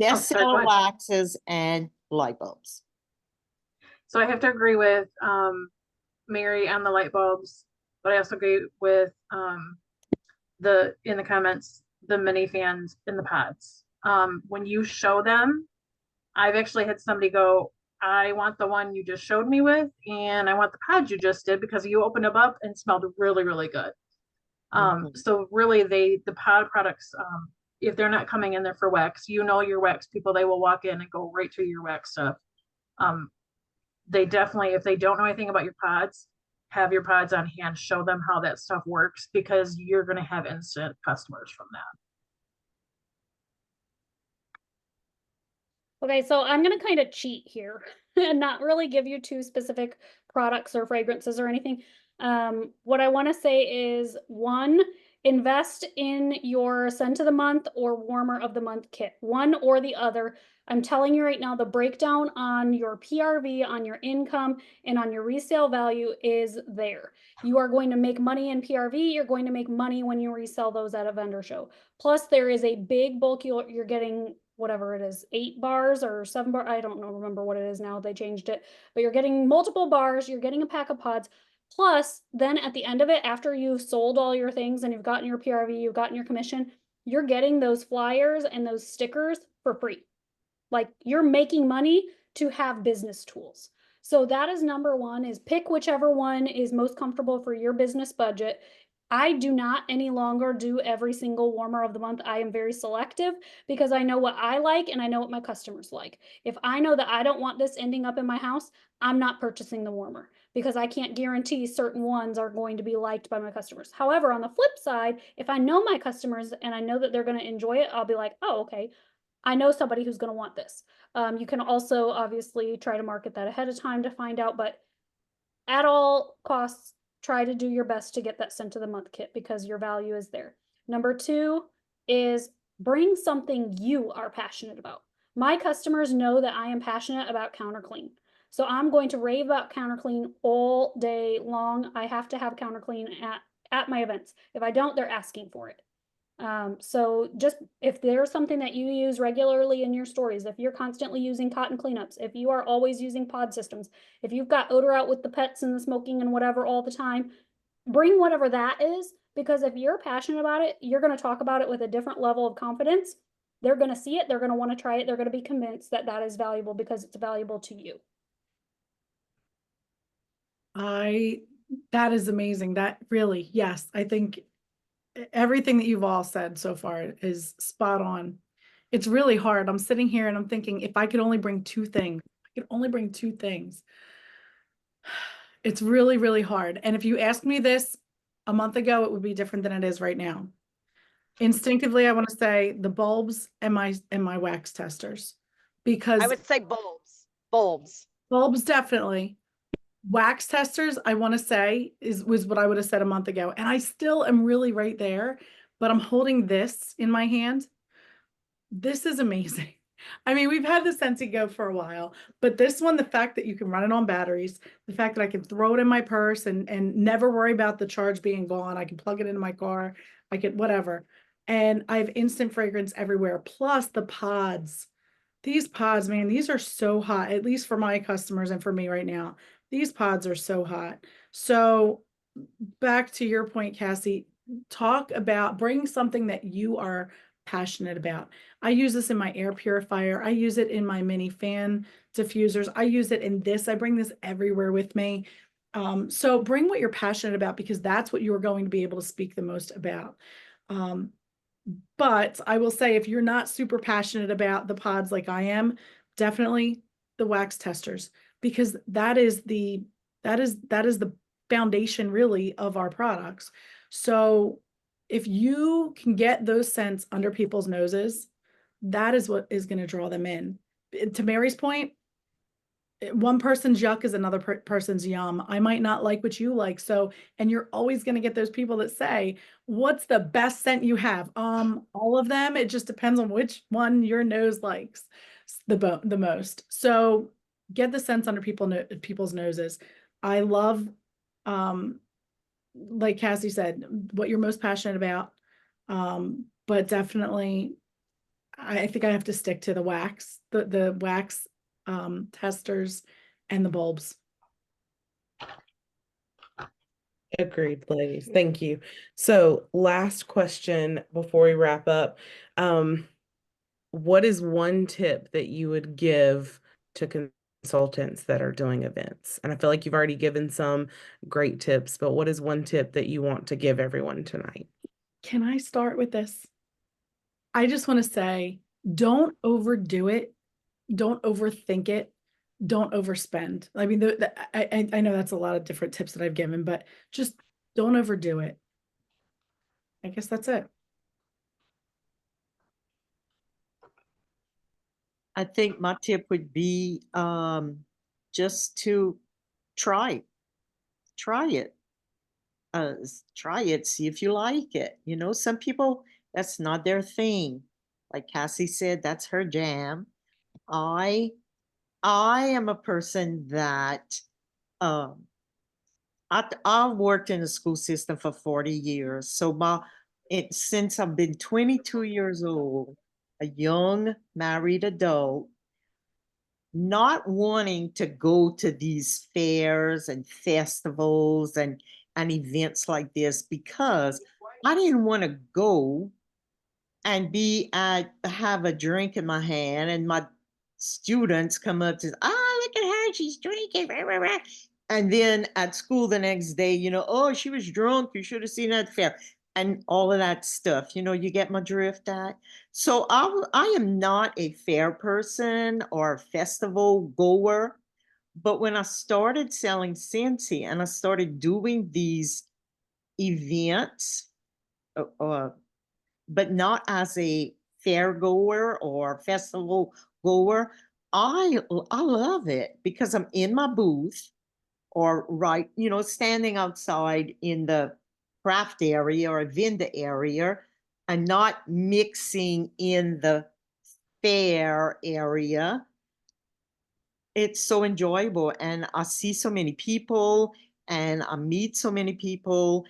sorry, go bestseller ahead. waxes and light bulbs. So I have to agree with Mary on the light bulbs, but I also agree with in the comments, the mini fans in the pods. When you show them, I've actually had somebody go, I want the one you just showed me with, and I want the pods you just did because you opened them up and smelled really, really good. So really the pod products, if they're not coming in there for wax, your wax people, they will walk in and go right to your wax stuff. They definitely, if they don't know anything about your pods, have your pods on hand, show them how that stuff works, because you're going to have instant customers from that. Okay, so I'm gonna kind of cheat here and not really give you 2 specific products or fragrances or anything. What I want to say is, 1, invest in your scent of the month or warmer of the month kit, one or the other. I'm telling you right now, the breakdown on your PRV, on your income, and on your resale value is there. You are going to make money in PRV. You're going to make money when you resell those at a vendor show. Plus, there is a big bulk. You're getting whatever it is, 8 bars or 7 bars. I don't know, remember what it is now. They changed it, but you're getting multiple bars. You're getting a pack of pods. Plus, then at the end of it, after you've sold all your things and you've gotten your PRV, you've gotten your commission, you're getting those flyers and those stickers for free. Like, you're making money to have business tools. So that is number 1, is pick whichever one is most comfortable for your business budget. I do not any longer do every single warmer of the month. I am very selective because I know what I like and I know what my customers like. If I know that I don't want this ending up in my house, I'm not purchasing the warmer, because I can't guarantee certain ones are going to be liked by my customers. However, on the flip side, if I know my customers and I know that they're going to enjoy it, I'll be like, oh, okay, I know somebody who's going to want this. You can also obviously try to market that ahead of time to find out, but at all costs, try to do your best to get that scent of the month kit, because your value is there. Number 2 is bring something you are passionate about. My customers know that I am passionate about counter clean. So I'm going to rave about CounterClean all day long. I have to have CounterClean at my events. If I don't, they're asking for it. So just if there's something that you use regularly in your stories, if you're constantly using cotton cleanups, if you are always using pod systems, if you've got odor out with the pets and the smoking and whatever all the time, bring whatever that is, because if you're passionate about it, you're going to talk about it with a different level of confidence. They're going to see it. They're going to want to try it. They're going to be convinced that that is valuable because it's valuable to you. That is amazing. That really, yes, I think everything that you've all said so far is spot on. It's really hard. I'm sitting here and I'm thinking, if I could only bring two things, I could only bring two things. It's really, really hard. And if you asked me this a month ago, it would be different than it is right now. Instinctively, I want to say the bulbs and my wax testers, because I would say bulbs, bulbs. bulbs definitely. Wax testers, I want to say, was what I would have said a month ago. And I still am really right there, but I'm holding this in my hand. This is amazing. I mean, we've had the Scentsy Go for a while, but this one, the fact that you can run it on batteries, the fact that I can throw it in my purse and never worry about the charge being gone. I can plug it into my car, I can whatever. And I have instant fragrance everywhere. Plus the pods. These pods, man, these are so hot, at least for my customers and for me right now. These pods are so hot. So back to your point, Cassie, bring something that you are passionate about. I use this in my air purifier. I use it in my mini fan diffusers. I use it in this. I bring this everywhere with me. So bring what you're passionate about, because that's what you are going to be able to speak the most about. But I will say, if you're not super passionate about the pods like I am, definitely the wax testers, because that is the foundation really of our products. So if you can get those scents under people's noses, that is what is going to draw them in. To Mary's point, one person's yuck is another person's yum. I might not like what you like. So, and you're always going to get those people that say, what's the best scent you have? All of them. It just depends on which one your nose likes the most. So get the scents under people's noses. I love, like Cassie said, what you're most passionate about. But definitely, I think I have to stick to the wax, the wax testers and the bulbs. Agreed, ladies. Thank you. So last question before we wrap up. What is one tip that you would give to consultants that are doing events? And I feel like you've already given some great tips, but what is one tip that you want to give everyone tonight? Can I start with this? I just want to say, don't overdo it. Don't overthink it. Don't overspend. I mean, I know that's a lot of different tips that I've given, but just don't overdo it. I guess that's it. I think my tip would be just to try it. Try it, see if you like it. You know, some people, that's not their thing. Like Cassie said, that's her jam. I am a person that I've worked in the school system for 40 years. So since I've been 22 years old, a young married adult, not wanting to go to these fairs and festivals and events like this, because I didn't want to go and have a drink in my hand and my students come up to, look at her, she's drinking. Rah, rah, rah. And then at school the next day, you know, oh, she was drunk, you should have seen that fair. And all of that stuff, you know, you get my drift at. So I am not a fair person or a festival goer. But when I started selling Scentsy and I started doing these events, but not as a fair goer or festival goer, I love it, because I'm in my booth or you know, standing outside in the craft area or vendor area and not mixing in the fair area. it's so enjoyable, and I see so many people and I meet so many people.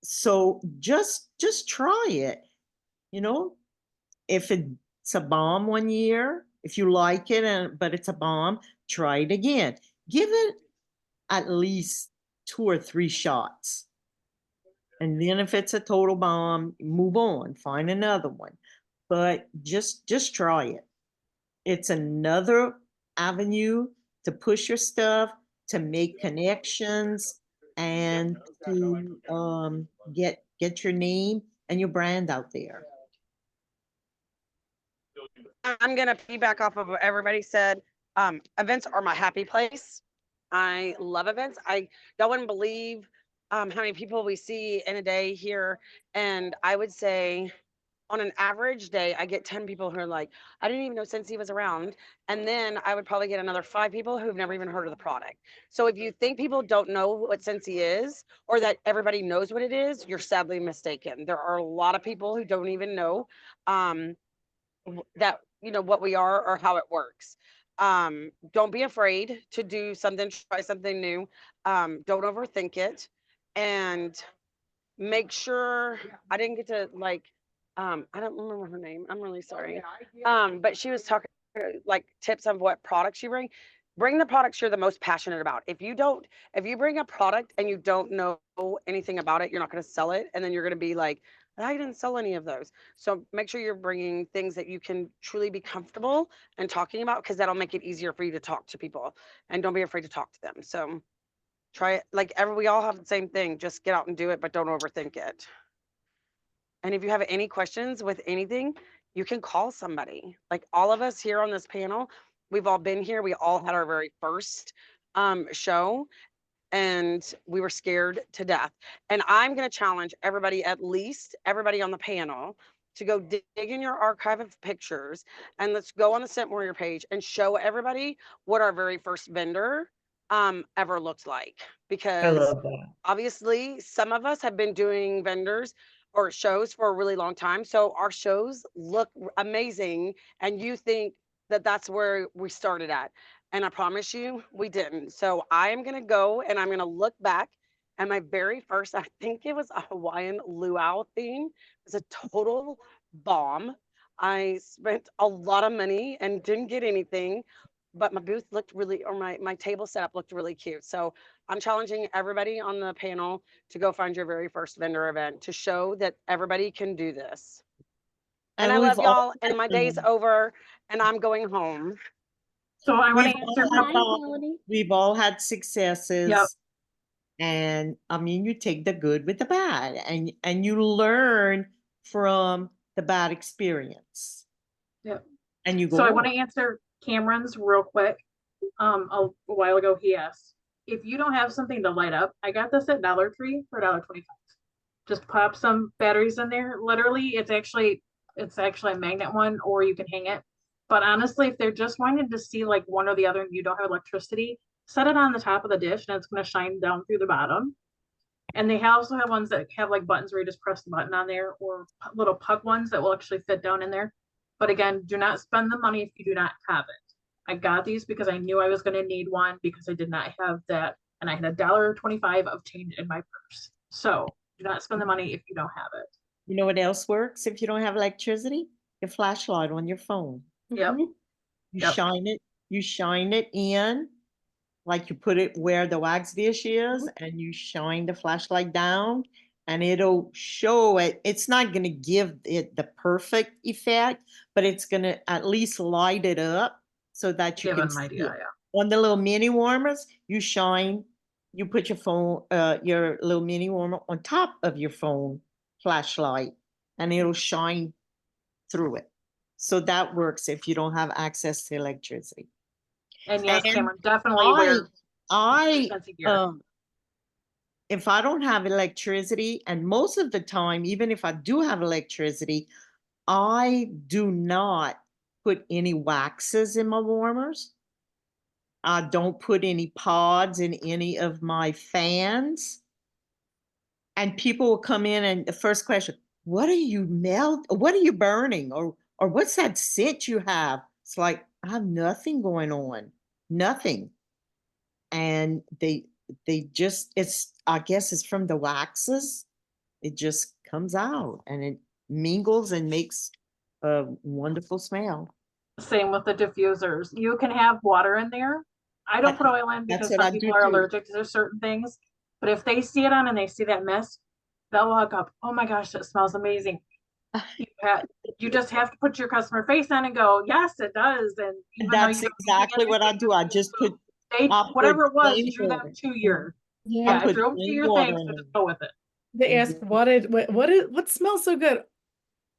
So just try it, you know. If it's a bomb one year, if you like it and but it's a bomb, try it again. Give it at least 2 or 3 shots. And then if it's a total bomb, move on, find another one. But just try it. It's another avenue to push your stuff, to make connections, and to get your name and your brand out there. I'm gonna piggyback off of what everybody said. Events are my happy place. I love events. Y'all wouldn't believe how many people we see in a day here. And I would say on an average day, I get 10 people who are like, I didn't even know Scentsy was around. And then I would probably get another 5 people who've never even heard of the product. So if you think people don't know what Scentsy is, or that everybody knows what it is, you're sadly mistaken. There are a lot of people who don't even know that, you know, what we are or how it works. Don't be afraid to do something, try something new. Don't overthink it, and make sure I didn't get to like, I don't remember her name. I'm really sorry. But she was talking like tips on what products you bring. Bring the products you're the most passionate about. If you bring a product and you don't know anything about it, you're not going to sell it. And then you're going to be like, I didn't sell any of those. So make sure you're bringing things that you can truly be comfortable and talking about, because that'll make it easier for you to talk to people, and don't be afraid to talk to them. So try it. Like we all have the same thing. Just get out and do it, but don't overthink it. And if you have any questions with anything, you can call somebody. Like all of us here on this panel, we've all been here. We all had our very first show, and we were scared to death. And I'm going to challenge everybody, at least everybody on the panel, to go dig in your archive of pictures, and let's go on the Scent Warrior page and show everybody what our very first vendor ever looked like. I Because love that. obviously some of us have been doing vendors or shows for a really long time. So our shows look amazing, and you think that that's where we started at. And I promise you, we didn't. So I am going to go and I'm going to look back. And my very first, I think it was a Hawaiian luau theme. It was a total bomb. I spent a lot of money and didn't get anything, but my booth looked really, or my table setup looked really cute. So I'm challenging everybody on the panel to go find your very first vendor event, to show that everybody can do this. And I we've love all y'all, and had my day's them. over, and I'm going home. So I want to We've answer. all had Bye, Melody. We've all had successes. Yep. And I mean, you take the good with the bad, and you learn from the bad experience. Yep. And you go So I on. want to answer Cameron's real quick. A while ago he asked, if you don't have something to light up, I got this at Dollar Tree for $1.25. Just pop some batteries in there. Literally, it's actually a magnet one, or you can hang it. But honestly, if they're just wanting to see like one or the other and you don't have electricity, set it on the top of the dish and it's going to shine down through the bottom. And they also have ones that have like buttons where you just press the button on there, or little puck ones that will actually fit down in there. But again, do not spend the money if you do not have it. I got these because I knew I was going to need one, because I did not have that. And I had $1.25 of change in my purse. So do not spend the money if you don't have it. You know what else works if you don't have electricity? Your flashlight on your phone. Yep. You Yep. shine it in, like you put it where the wax dish is, and you shine the flashlight down, and it'll show it. It's not going to give it the perfect effect, but it's going to at least light it up so that you Give can them an see idea. it. Yeah. On the little mini warmers, you put your phone, your little mini warmer on top of your phone flashlight, and it'll shine through it. So that works if you don't have access to electricity. And yes, And Cameron, definitely wear I fancy gear. if I don't have electricity, and most of the time, even if I do have electricity, I do not put any waxes in my warmers. I don't put any pods in any of my fans. And people will come in and the first question, what are you burning? Or what's that scent you have? It's like, I have nothing going on. nothing. And they just, I guess it's from the waxes. It just comes out and it mingles and makes a wonderful smell. Same with the diffusers. You can have water in there. I don't put oil in That's because what some I do people are too. allergic to certain things. But if they see it on and they see that mist, they'll hook up. Oh my gosh, that smells amazing. You just have to put your customer face on and go, yes, it does. And even though That's you don't see exactly what I anything, do. I just put, they I put whatever it was plain drew them water. to your I yeah, it put drew them to plain your water thing, in so there. just go with it. They ask, what smells so good?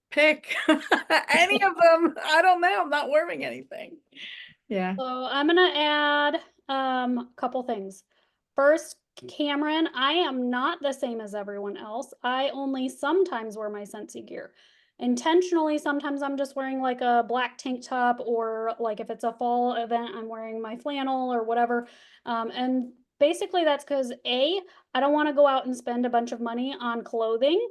Pick any of them. I don't know. I'm not wearing anything. Yeah. So I'm gonna add a couple things. First, Cameron, I am not the same as everyone else. I only sometimes wear my Scentsy gear. Intentionally, sometimes I'm just wearing like a black tank top, or like if it's a fall event, I'm wearing my flannel or whatever. And basically that's because I don't want to go out and spend a bunch of money on clothing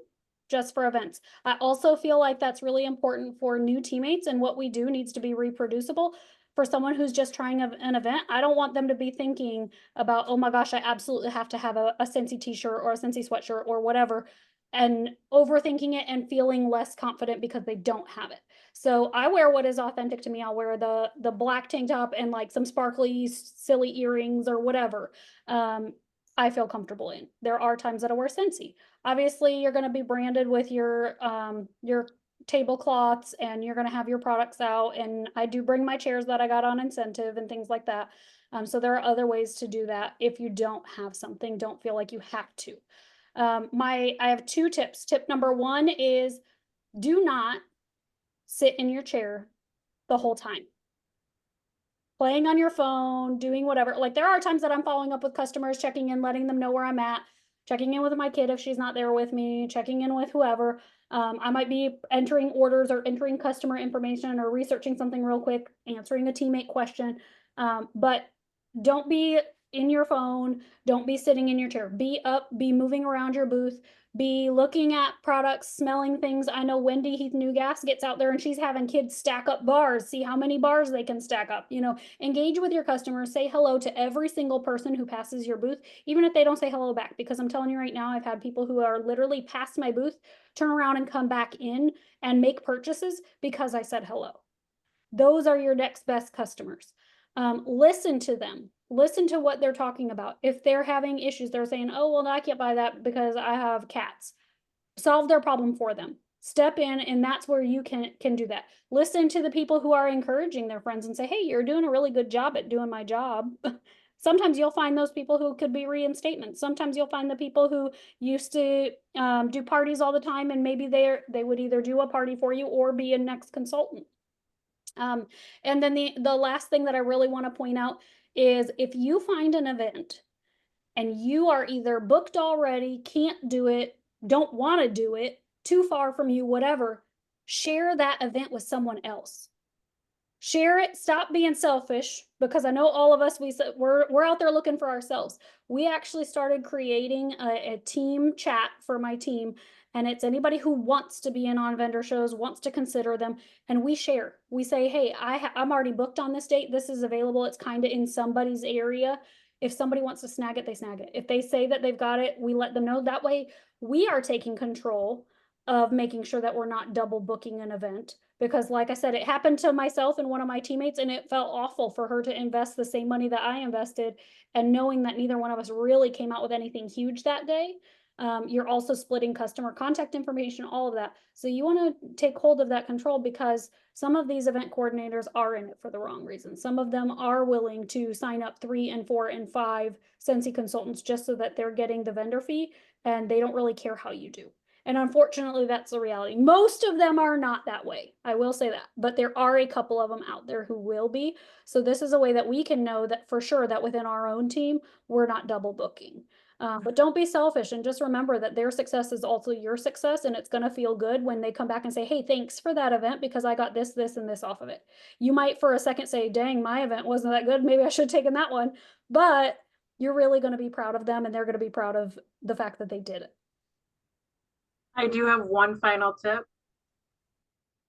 just for events. I also feel like that's really important for new teammates, and what we do needs to be reproducible. For someone who's just trying an event, I don't want them to be thinking about, oh my gosh, I absolutely have to have a Scentsy t-shirt or a Scentsy sweatshirt or whatever, and overthinking it and feeling less confident because they don't have it. So I wear what is authentic to me. I'll wear the black tank top and like some sparkly, silly earrings or whatever. I feel comfortable in. There are times that I wear Scentsy. Obviously, you're going to be branded with your tablecloths, and you're going to have your products out, and I do bring my chairs that I got on incentive and things like that. So there are other ways to do that. If you don't have something, don't feel like you have to. I have 2 tips. Tip number 1 is do not sit in your chair the whole time. Playing on your phone, doing whatever. Like there are times that I'm following up with customers, checking in, letting them know where I'm at, checking in with my kid if she's not there with me, checking in with whoever. I might be entering orders or entering customer information or researching something real quick, answering a teammate question. But don't be in your phone. Don't be sitting in your chair. Be up, be moving around your booth, be looking at products, smelling things. I know Wendy Heath Newgas gets out there and she's having kids stack up bars, see how many bars they can stack up. Engage with your customers, say hello to every single person who passes your booth, even if they don't say hello back, because I'm telling you right now, I've had people who are literally past my booth, turn around and come back in and make purchases because I said hello. Those are your next best customers. Listen to them. Listen to what they're talking about. If they're having issues, they're saying, oh, well, I can't buy that because I have cats. Solve their problem for them. Step in, and that's where you can do that. Listen to the people who are encouraging their friends and say, hey, you're doing a really good job at doing my job. Sometimes you'll find those people who could be reinstatements. Sometimes you'll find the people who used to do parties all the time, and maybe they would either do a party for you or be a next consultant. And then the last thing that I really want to point out is if you find an event and you are either booked already, can't do it, don't want to do it, too far from you, whatever, share that event with someone else. Share it. Stop being selfish, because I know all of us, we're out there looking for ourselves. We actually started creating a team chat for my team, and it's anybody who wants to be in on vendor shows, wants to consider them, and we share. We say, hey, I'm already booked on this date. This is available. It's kind of in somebody's area. If somebody wants to snag it, they snag it. If they say that they've got it, we let them know. That way we are taking control of making sure that we're not double booking an event. Because like I said, it happened to myself and one of my teammates, and it felt awful for her to invest the same money that I invested, and knowing that neither one of us really came out with anything huge that day. You're also splitting customer contact information, all of that. So you want to take hold of that control, because some of these event coordinators are in it for the wrong reasons. Some of them are willing to sign up 3 and 4 and 5 Scentsy consultants just so that they're getting the vendor fee, and they don't really care how you do. And unfortunately, that's the reality. Most of them are not that way. I will say that, but there are a couple of them out there who will be. So this is a way that we can know that for sure that within our own team, we're not double booking. But don't be selfish, and just remember that their success is also your success, and it's going to feel good when they come back and say, hey, thanks for that event because I got this, this, and this off of it. You might for a second say, dang, my event wasn't that good. Maybe I should have taken that one. But you're really going to be proud of them, and they're going to be proud of the fact that they did it. I do have one final tip.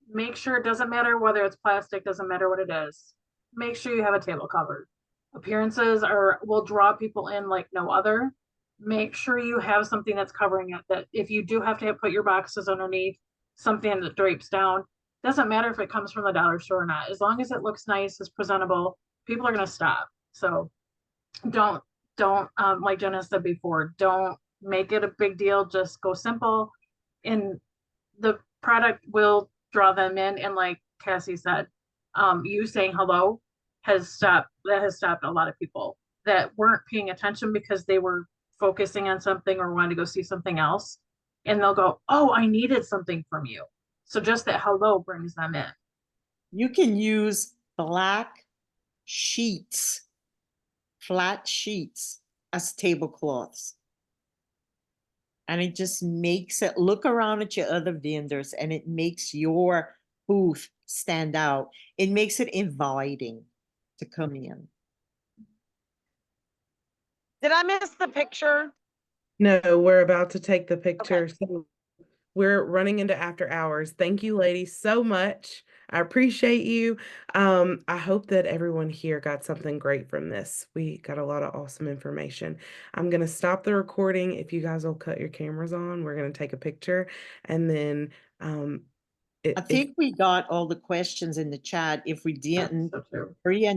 Make sure it doesn't matter whether it's plastic, doesn't matter what it is. Make sure you have a table covered. Appearances will draw people in like no other. Make sure you have something that's covering it, that if you do have to put your boxes underneath, something that drapes down, doesn't matter if it comes from the dollar store or not, as long as it looks nice, is presentable, people are going to stop. So don't like Jenna said before, don't make it a big deal, just go simple, and the product will draw them in. And like Cassie said, you saying hello has stopped a lot of people that weren't paying attention because they were focusing on something or wanted to go see something else, and they'll go, oh, I needed something from you. So just that hello brings them in. You can use black sheets, flat sheets as tablecloths. And it just makes it, look around at your other vendors and it makes your booth stand out. It makes it inviting to come in. Did I miss the picture? No, we're about to take the picture. So we're running into after hours. Thank you, ladies, so much. I appreciate you. I hope that everyone here got something great from this. We got a lot of awesome information. I'm going to stop the recording. If you guys will cut your cameras on, we're going to take a picture. And then I think we got all the questions in the chat. If we didn't, So true. Maria